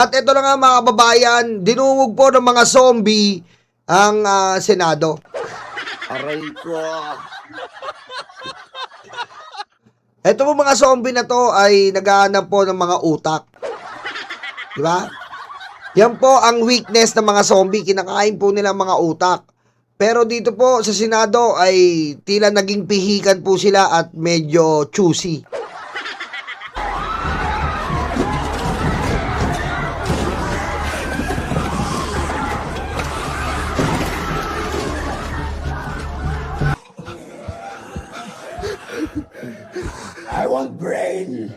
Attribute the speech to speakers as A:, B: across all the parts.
A: At ito na nga mga kababayan, dinungog po ng mga zombie ang Senado.
B: Aray ko.
A: Ito po mga zombie na to ay naghahanap po ng mga utak. Di ba? Yan po ang weakness ng mga zombie. Kinakain po nila mga utak. Pero dito po sa Senado ay tila naging pihikan po sila at medyo choosy.
B: I want brain.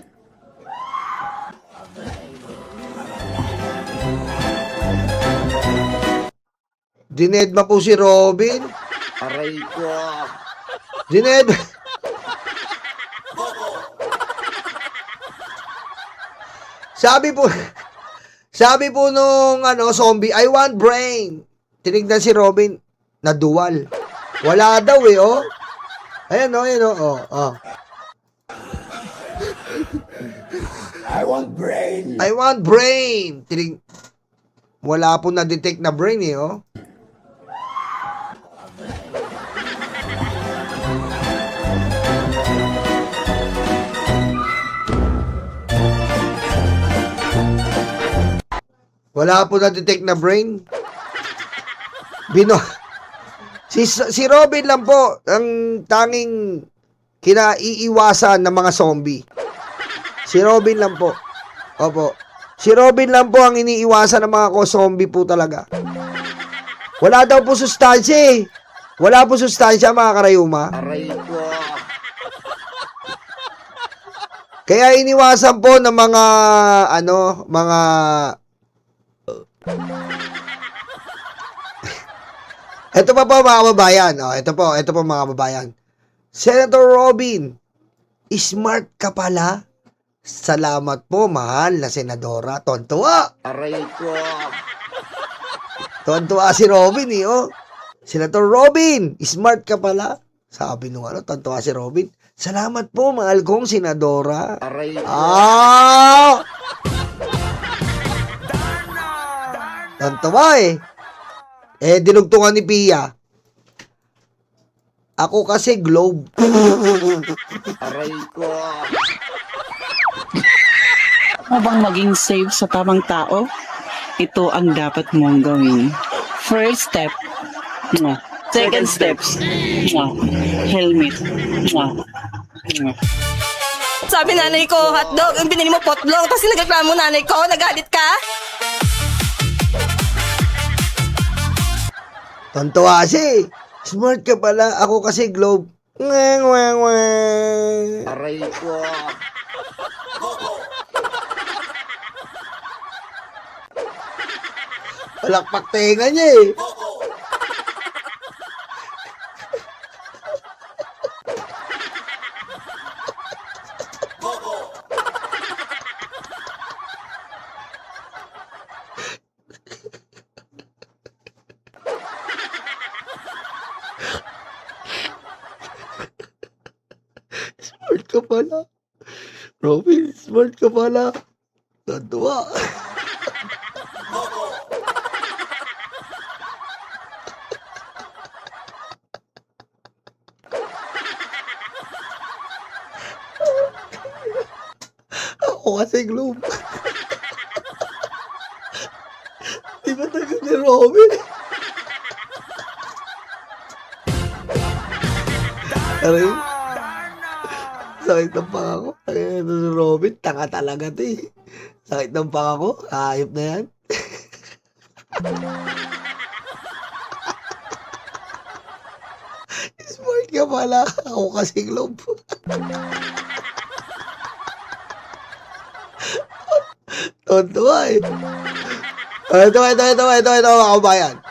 A: Dinedma po si Robin.
B: Aray ko.
A: Dinedma. Sabi po nung zombie, I want brain. Tinignan si Robin, na dual. Wala daw oh. Ayan oh.
B: I want brain.
A: I want brain. Wala po na-detect na brain oh. Wala po na-detect na brain. Si Robin lang po ang tanging kinaiiwasan ng mga zombie. Si Robin lang po. Opo. Si Robin lang po ang iniiwasan ng mga zombie po talaga. Wala daw po sustansya eh. Wala po sustansya mga karayuma.
B: Aray ko.
A: Kaya iniwasan po ng mga mga ito pa po mga kababayan. Ito po mga kababayan. Senator Robin, smart ka pala. Salamat po, mahal na senadora. Tontuwa.
B: Aray ko.
A: Tontuwa si Robin oh. Senator Robin, smart ka pala. Sabi nung tontuwa si Robin. Salamat po, mahal kong senadora.
B: Aray ko.
A: Tontuwa eh. Dinugtungan ni Pia. Ako kasi globe.
B: Aray ko.
C: Mo bang maging safe sa tamang tao? Ito ang dapat mong gawin. First step, second steps, helmet.
D: Sabi nanay ko, hotdog, ang binili mo potlong, tapos nagreklamo nanay ko, nagalit ka?
A: Tontuwa siya. Smart ka pala. Ako kasi globe.
B: Aray ko.
A: Palakpak tenga niya eh. Smart ka pala. Robin, smart ka pala. Tontuwa. Ako kasi globe. Di ba tagal ni Robin? Aray. Sakit ng panga ko. Ito si Robin, tanga talaga to eh. Sakit ng panga ko, hayop na yan. Smart ka pala. Ako kasi globe. Tontuwa eh. Ito mga kababayan.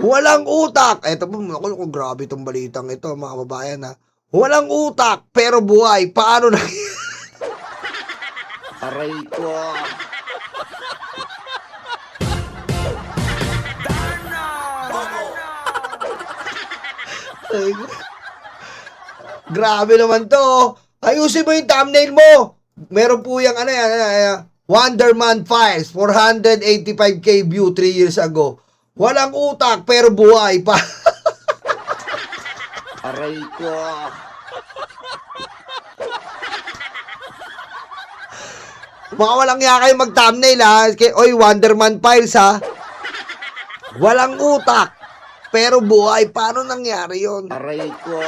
A: Walang utak. Ito po, ako, grabe itong balitang ito mga kababayan ha. Walang utak, pero buhay. Paano na?
B: Aray ko.
A: Ay, grabe naman to. Ayusin mo yung thumbnail mo. Meron po yung Wonderman Files, 485k view 3 years ago. Walang utak pero buhay pa.
B: Aray ko.
A: Mga walang nga kayo mag-thumbnail ha. Oy, Wonderman Files ha. Walang utak pero buhay. Paano nangyari yon?
B: Aray ko.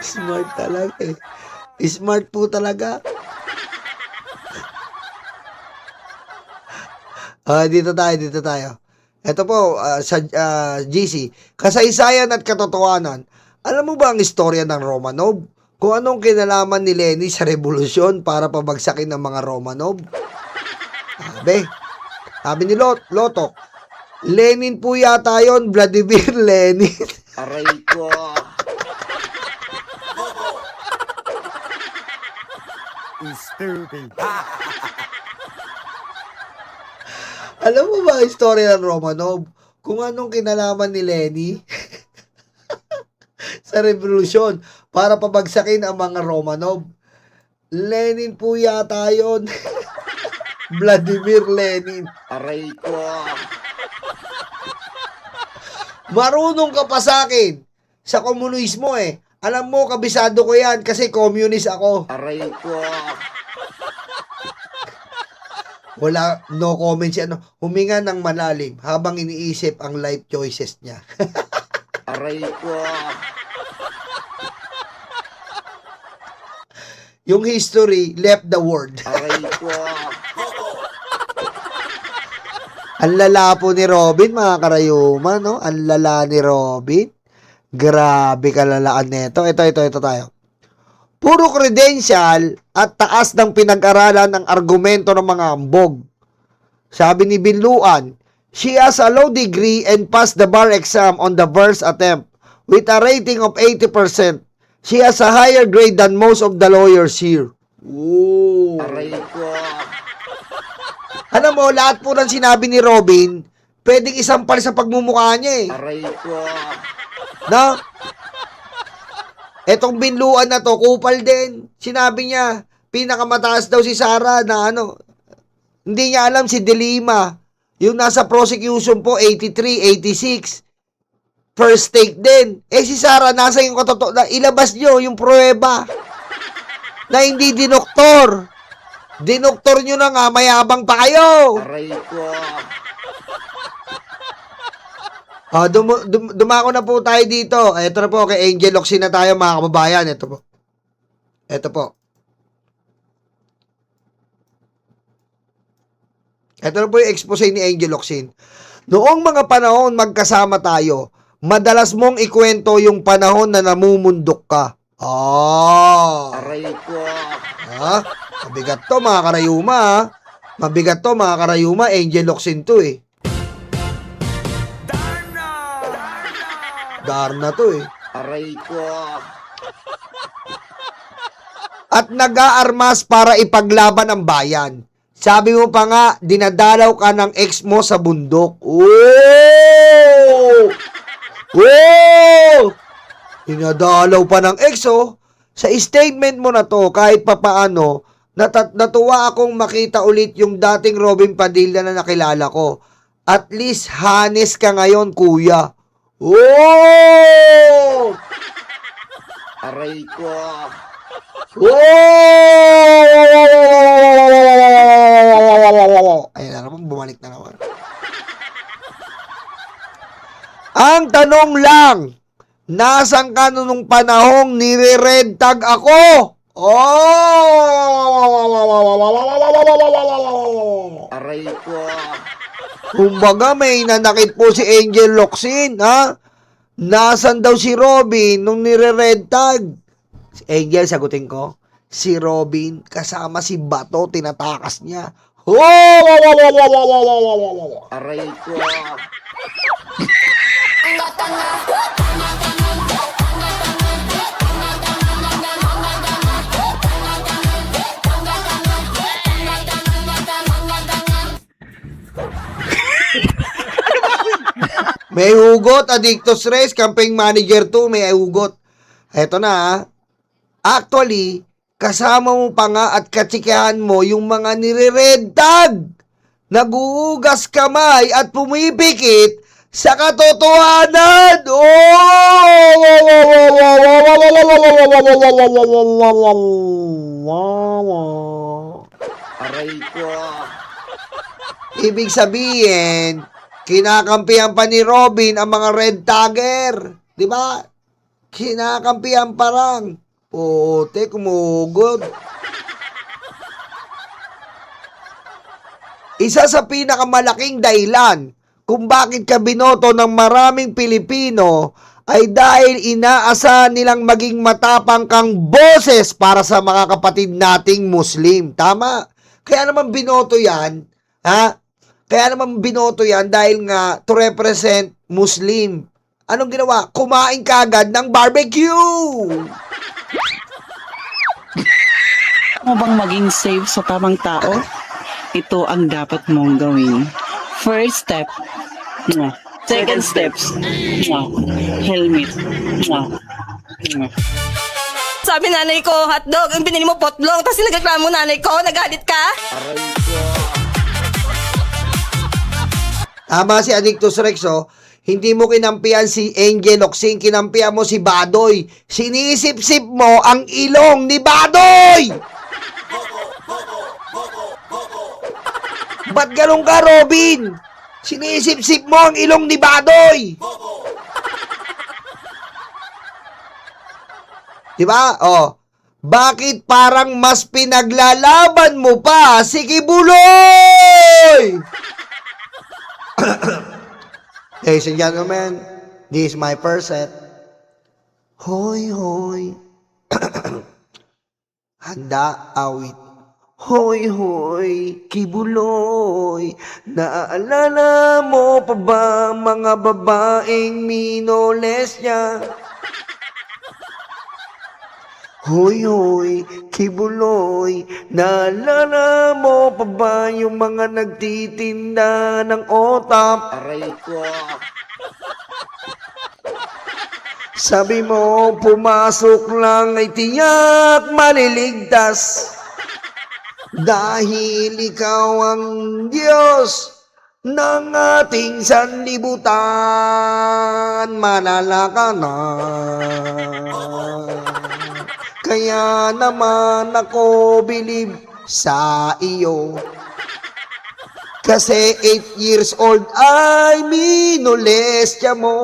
A: Smart talaga eh. Smart po talaga. Dito tayo. Ito po, sa GC. Kasaysayan at katotohanan. Alam mo ba ang istorya ng Romanov? Kung anong kinalaman ni Lenny sa revolusyon para pabagsakin ng mga Romanov? Sabi ni Lotok, Lenin po yata yun, Vladimir Lenin.
B: Aray ko.
E: Stupid.
A: Alam mo ba ang istorya ng Romanov? Kung anong kinalaman ni Lenny sa revolusyon para pabagsakin ang mga Romanov? Lenin po yata yun. Vladimir Lenin.
B: Aray ko.
A: Marunong ka pa sa akin sa komunismo eh. Alam mo, kabisado ko yan kasi communist ako.
B: Aray ko.
A: Wala, no comment siya. Huminga ng malalim habang iniisip ang life choices niya.
B: Aray ko.
A: Yung history left the world.
B: Aray ko.
A: Ang lala po ni Robin, mga karayuma, no? Ang lala ni Robin. Grabe kalalaan nito. Ito tayo. Puro credential at taas ng pinag-aralan ng argumento ng mga ambog. Sabi ni Binluan, she has a law degree and passed the bar exam on the first attempt with a rating of 80%. She has a higher grade than most of the lawyers here. Ooh.
B: Aray ko.
A: Alam mo, lahat po ng sinabi ni Robin, pwedeng isampal sa pagmumukha niya eh.
B: Aray ko.
A: Na? Etong binluan na to, kupal din. Sinabi niya, pinakamataas daw si Sara na ano. Hindi niya alam si Delima. Yung nasa prosecution po, 83, 86. First take din. Si Sara, nasa yung katotohanan. Ilabas niyo yung pruweba. Na hindi dinoktor. Dinoktor nyo na nga, mayabang pa kayo.
B: Aray ko.
A: Dumako na po tayo dito. Ito na po, kay Angel Locsin na tayo, mga kababayan. Ito po. Ito na po yung expose ni Angel Locsin. Noong mga panahon magkasama tayo, madalas mong ikwento yung panahon na namumundok ka.
B: Aray ko.
A: Mabigat to, mga karayuma. Mabigat to, mga karayuma. Angel Locsin to eh. Darna to eh.
B: Aray ko.
A: At nag-aarmas para ipaglaban ang bayan. Sabi mo pa nga, dinadalaw ka ng ex mo sa bundok. Oh! Dinadalaw pa ng ex oh. Sa statement mo na to, kahit papaano, natuwa akong makita ulit yung dating Robin Padilla na nakilala ko. At least, honest ka ngayon, kuya. Oh!
B: Aray ko.
A: Ayun na naman, bumalik na naman. Ang tanong lang, nasan ka nung panahong nire-red tag ako?
B: Aray ko.
A: Kumbaga may nanakit po si Angel Locsin, ha? Nasan daw si Robin nung nire-red tag? Angel, sagutin ko. Si Robin, kasama si Bato, tinatakas niya.
B: Aray ko.
A: May hugot, Addictus Race, Campaign Manager 2, may hugot. Eto na, ha. Actually, kasama mo pa nga at katsikahan mo yung mga nire-red tag. Naguugas kamay at pumipikit sa katotohanan.
B: Aray ko.
A: Ibig sabihin, kinakampihan pa ni Robin ang mga red tagger. Di ba? Kinakampihan pa lang. Puti, kumugod. Isa sa pinakamalaking dahilan kung bakit ka binoto ng maraming Pilipino ay dahil inaasahan nilang maging matapang kang boses para sa mga kapatid nating Muslim. Tama? Kaya naman binoto yan, ha? Kaya naman binoto yan dahil nga to represent Muslim. Anong ginawa? Kumain kagad ng barbecue!
C: Mo bang maging safe sa tamang tao? Ito ang dapat mong gawin. First step, second steps, helmet.
D: Sabi nanay ko, hotdog, ang binili mo potlong, tapos nagreklamo nanay ko, nagalit ka?
B: Aray ko.
A: Tama si Addictus Rex, oh. Hindi mo kinampihan si Angel Oxing, kinampihan mo si Badoy. Sinisip-sip mo ang ilong ni Badoy! Ba't ganun ka, Robin? Sinisip-sip mo ang ilong ni Badoy! Diba? Oh. Bakit parang mas pinaglalaban mo pa si Kibuloy? Ladies and gentlemen, this is my first set. Hoy, hoy. Handa, awit. Hoy, hoy, Kibuloy. Naaalala mo pa ba mga babaeng minoles niya? Hoy, hoy, Kibuloy, naalala mo pa ba yung mga nagtitinda ng otap?
B: Aray ko.
A: Sabi mo, pumasok lang ay tiyak maliligtas. Dahil ikaw ang Diyos ng ating sanlibutan, manala ka na. Kaya naman ako bilib sa iyo. Kasi 8 years old ay minolestya mo.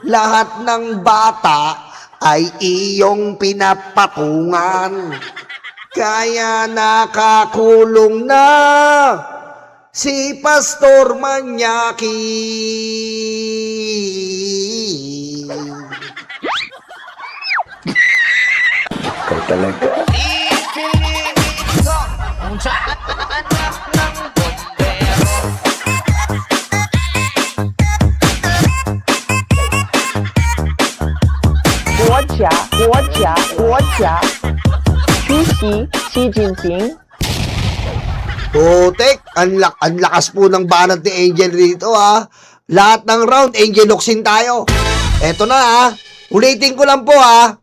A: Lahat ng bata ay iyong pinapatungan. Kaya nakakulong na si Pastor Manyaki.
F: Xi Jinping.
A: Putek, ang lakas po ng banat ni Angel dito, ha. Lahat ng round, Angel Oxin tayo. Eto na, ha. Ulitin ko lang po, ha.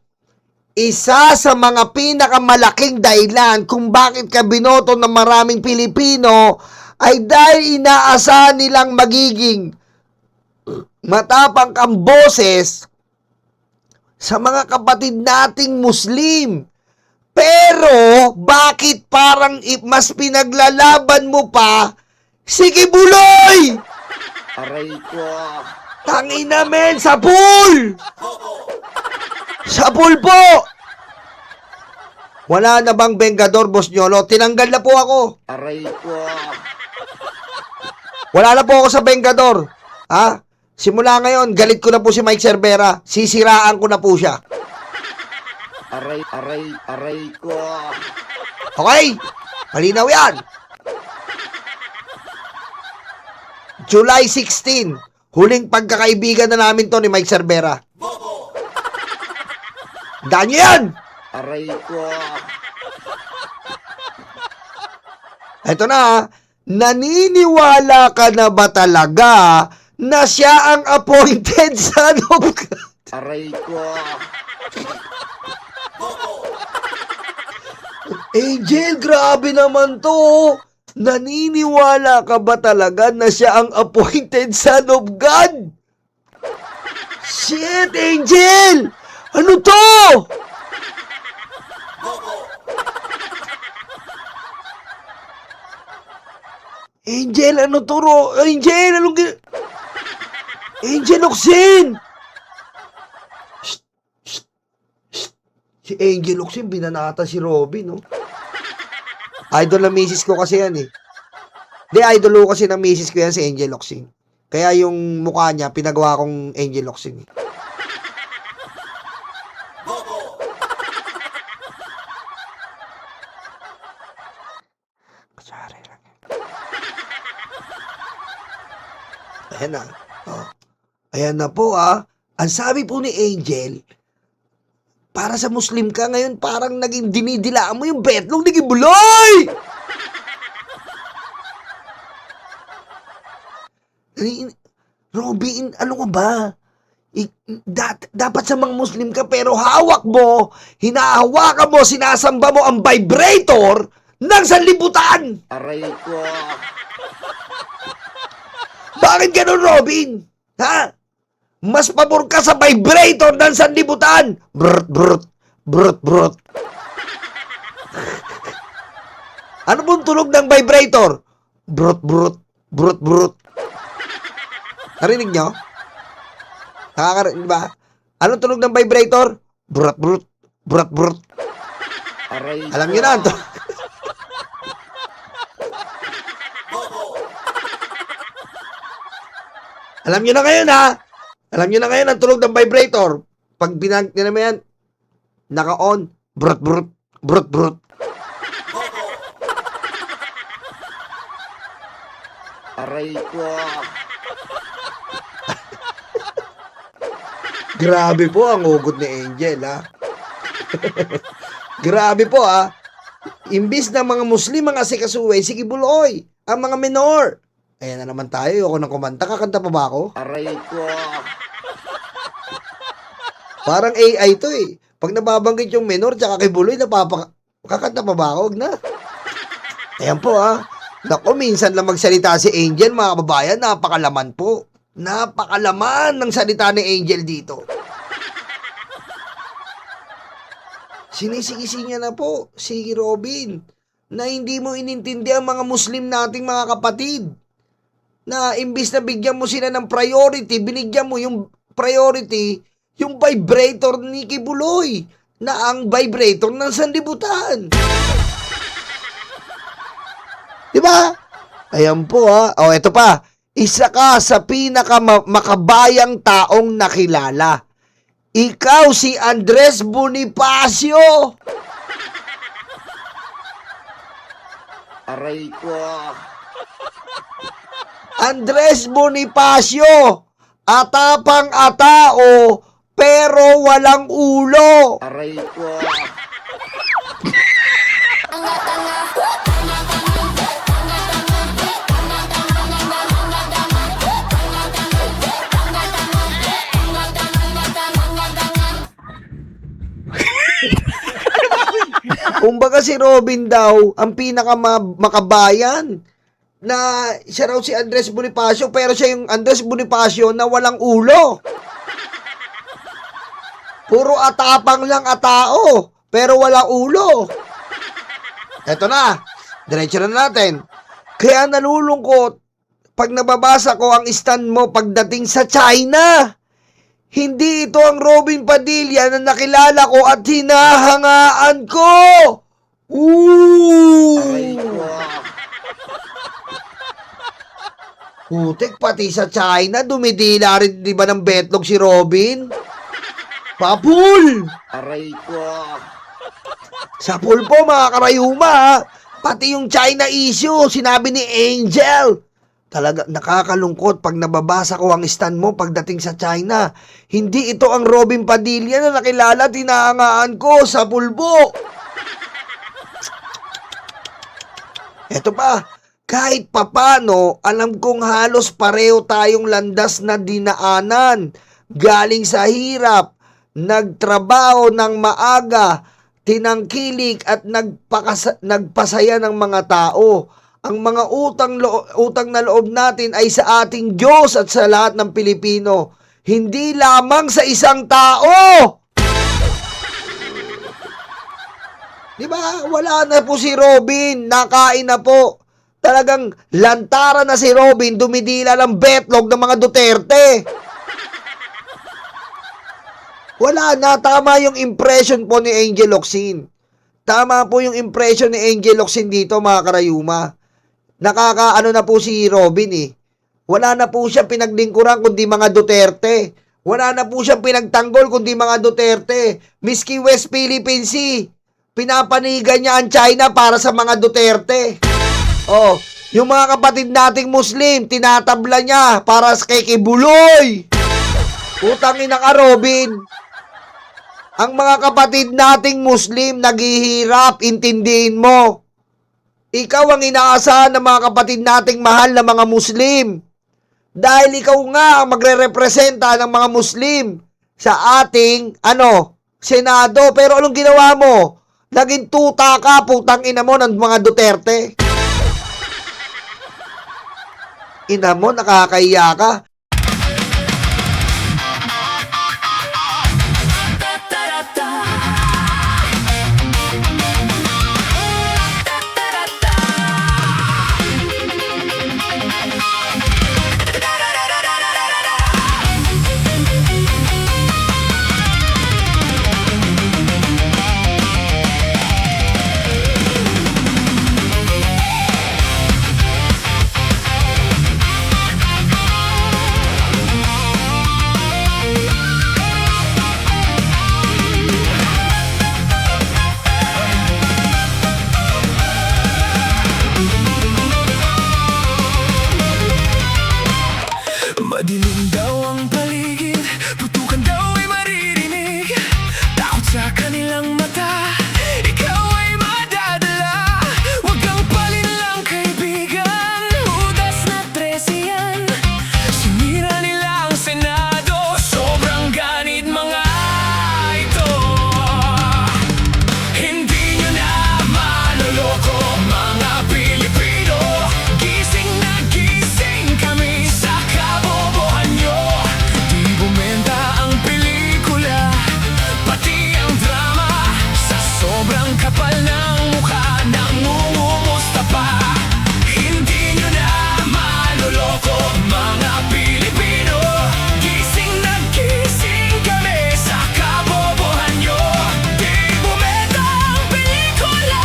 A: Isa sa mga pinakamalaking dahilan kung bakit ka binoto ng maraming Pilipino ay dahil inaasahan nilang magiging matapang kang boses sa mga kapatid nating Muslim. Pero, bakit parang mas pinaglalaban mo pa si Kibuloy?
B: Aray ko.
A: Tangina men, sa pool! Sa pool po! Wala na bang Vengador, Boss Nyolo? Tinanggal na po ako.
B: Aray ko.
A: Wala na po ako sa Vengador. Ha? Simula ngayon, galit ko na po si Mike Cervera. Sisiraan ko na po siya.
B: Aray ko.
A: Okay? Malinaw yan. July 16, huling pagkakaibigan na namin to ni Mike Cervera. Ganyan!
B: Aray ko.
A: Eto na, naniniwala ka na ba talaga na siya ang appointed son of God.
B: Aray ko.
A: Angel, grabe naman to. Naniniwala ka ba talaga na siya ang appointed son of God? Shit, Angel! Ano to? Angel, ano to? Angel, anong Angel Oxin! Shh, shh, shh. Si Angel Oxin, binanata si Robin, no? Idol na misis ko kasi yan, eh. Di, idol ko kasi ng misis ko yan si Angel Oxin. Kaya yung mukha niya, pinagawa kong Angel Oxin, eh. Sorry lang. Ayan na. Oh. Ayan na po, ah. Ang sabi po ni Angel, para sa Muslim ka ngayon, parang naging dinidilaan mo yung betlong ni Kibuloy! Robin, ano ka ba? Dapat sa mga Muslim ka, pero hawak mo, hinahawakan mo, sinasamba mo ang vibrator ng sanlibutan!
B: Aray ko.
A: Bakit ganun, Robin? Ha? Mas pabor ka sa vibrator ng sanlibutan. Brut, brut, brut, brut. Ano pong tunog ng vibrator? Brut, brut, brut, brut. Narinig nyo? Nakakarinig ba? Anong tunog ng vibrator? Brut, brut, brut, brut.
B: Aray
A: Alam
B: ko.
A: nyo na. Ito. Alam nyo na ngayon, ha? Alam nyo na ngayon ang tunog ng vibrator. Pag binag nyo naman yan, naka-on, brut, brut, brut, brut.
B: Aray ko.
A: Grabe po ang ugot ni Angel, ha? Grabe po, ha? Imbis na mga Muslim, mga sikasuway, sige buloy, ang mga minor. Ayan na naman tayo, ayoko nang kumanta. Kakanta pa ba ako?
B: Aray ko.
A: Parang AI to, eh. Pag nababanggit yung minor, tsaka kay buloy, kakanta pa ba ako? Huwag na. Ayan po, ha? Naku, minsan lang magsalita si Angel, mga kababayan, napakalaman po. Napakalaman ng salita ni Angel dito. Sinisingisi niya na po, si Robin, na hindi mo inintindi ang mga Muslim nating mga kapatid. Na imbis na bigyan mo sila ng priority, binigyan mo yung priority, yung vibrator ni Kibuloy, na ang vibrator ng sanlibutan. Diba? Ayan po, ha. O, eto pa. Isa ka sa makabayang taong nakilala. Ikaw si Andres Bonifacio.
B: Aray ko.
A: Andres Bonifacio. Atapang-atao, pero walang ulo.
B: Aray ko.
A: Kumbaga si Robin daw, ang makabayan na siya raw si Andres Bonifacio, pero siya yung Andres Bonifacio na walang ulo. Puro atapang lang atao, pero walang ulo. Eto na, diretso na natin. Kaya nalulungkot pag nababasa ko ang stand mo pagdating sa China. Hindi ito ang Robin Padilla na nakilala ko at hinahangaan ko.
B: Aray ko.
A: Putik, pati sa China, dumidila rin, di ba, ng betlog si Robin? Papul!
B: Aray ko.
A: Sa pool po, mga karayuma, ha? Pati yung China issue, sinabi ni Angel. Talaga, nakakalungkot pag nababasa ko ang stand mo pagdating sa China. Hindi ito ang Robin Padilla na nakilala, tinahangaan ko sa pulbo. Eto pa, kahit papano, alam kong halos pareho tayong landas na dinaanan. Galing sa hirap, nagtrabaho ng maaga, tinangkilik at nagpasaya ng mga tao. Ang mga utang na loob natin ay sa ating Diyos at sa lahat ng Pilipino. Hindi lamang sa isang tao. Diba? Wala na po si Robin. Nakain na po. Talagang lantaran na si Robin, dumidila ng betlog ng mga Duterte. Wala na, tama yung impression po ni Angel Locsin. Tama po yung impression ni Angel Locsin dito, mga karayuma. Nakakaano na po si Robin eh. Wala na po siya pinaglingkuran kundi mga Duterte. Wala na po siya pinagtanggol kundi mga Duterte. Miski West Philippine Sea, pinapanigan niya ang China para sa mga Duterte. Oh, yung mga kapatid nating Muslim, tinatabla niya para kay Kibuloy. Utangin ka, Robin. Ang mga kapatid nating Muslim naghihirap, intindihin mo. Ikaw ang inaasahan ng mga kapatid nating mahal na mga Muslim. Dahil ikaw nga ang magre-representa ng mga Muslim sa ating, Senado. Pero anong ginawa mo? Naging tuta ka, putang ina mo ng mga Duterte. Ina mo, nakakahiya ka.
F: Madilim daw ang paligid, putukan daw ay maririnig. Takot sa kanilang mata, ikaw ay madadala. Huwag kang palinlang kaibigan, udas na 13 yan. Sinira nila ang Senado, sobrang ganit mga ito. Hindi nyo na maloloko mga Pilipino. Gising na gising kami sa kabobohan nyo. Di bumenta ang pelikula, pati ang drama. Sa sobrang kapal ng mukha, nangungumusta pa. Hindi nyo na maloloko mga Pilipino. Gising na gising kami sa kabobohan nyo. Di bumenta ang pelikula,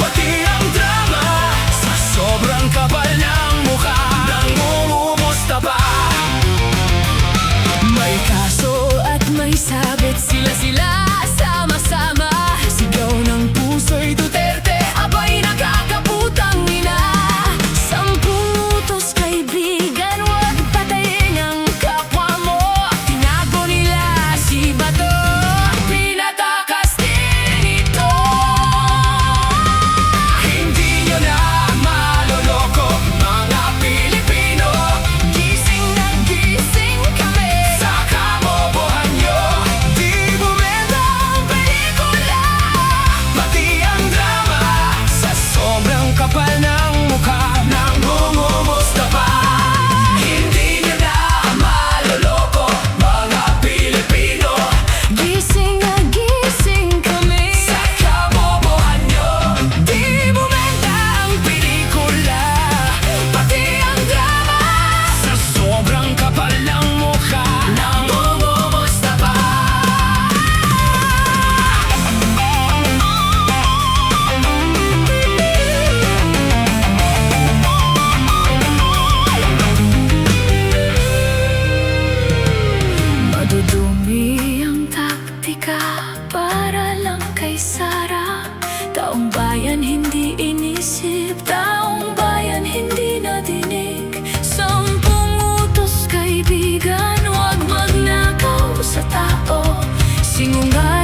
F: pati ang drama. Sa sobrang kapal ng mukha, nangungumusta pa. May kaso at may sabit, sila sama-sama. Sigaw ng puso'y Duterte, abay nakakaputang ina. 10 utos kaibigan, huwag patayin ang kapwa mo. Tinago nila si Bato, pinatakas din ito. Hindi nyo na maloloko mga Pilipino. Gising na gising kami sa kabobohan nyo. Di bumenta ang pelikula, pati ang drama. Sa sobrang kapal ng mukha, nangungumusta pa. Hindi nyo na maloloko mga Pilipino. Gising na gising kami sa kabobohan nyo. Di bumenta ang pelikula, pati ang drama. Sa sobrang kapal ng mukha, nangungumusta pa. Madudumi ang taktika para lang kay Sara. Taong bayan hindi inisip, taong bayan hindi nadinig. 10 utos kaibigan, huwag magnakaw sa tao. Singungaling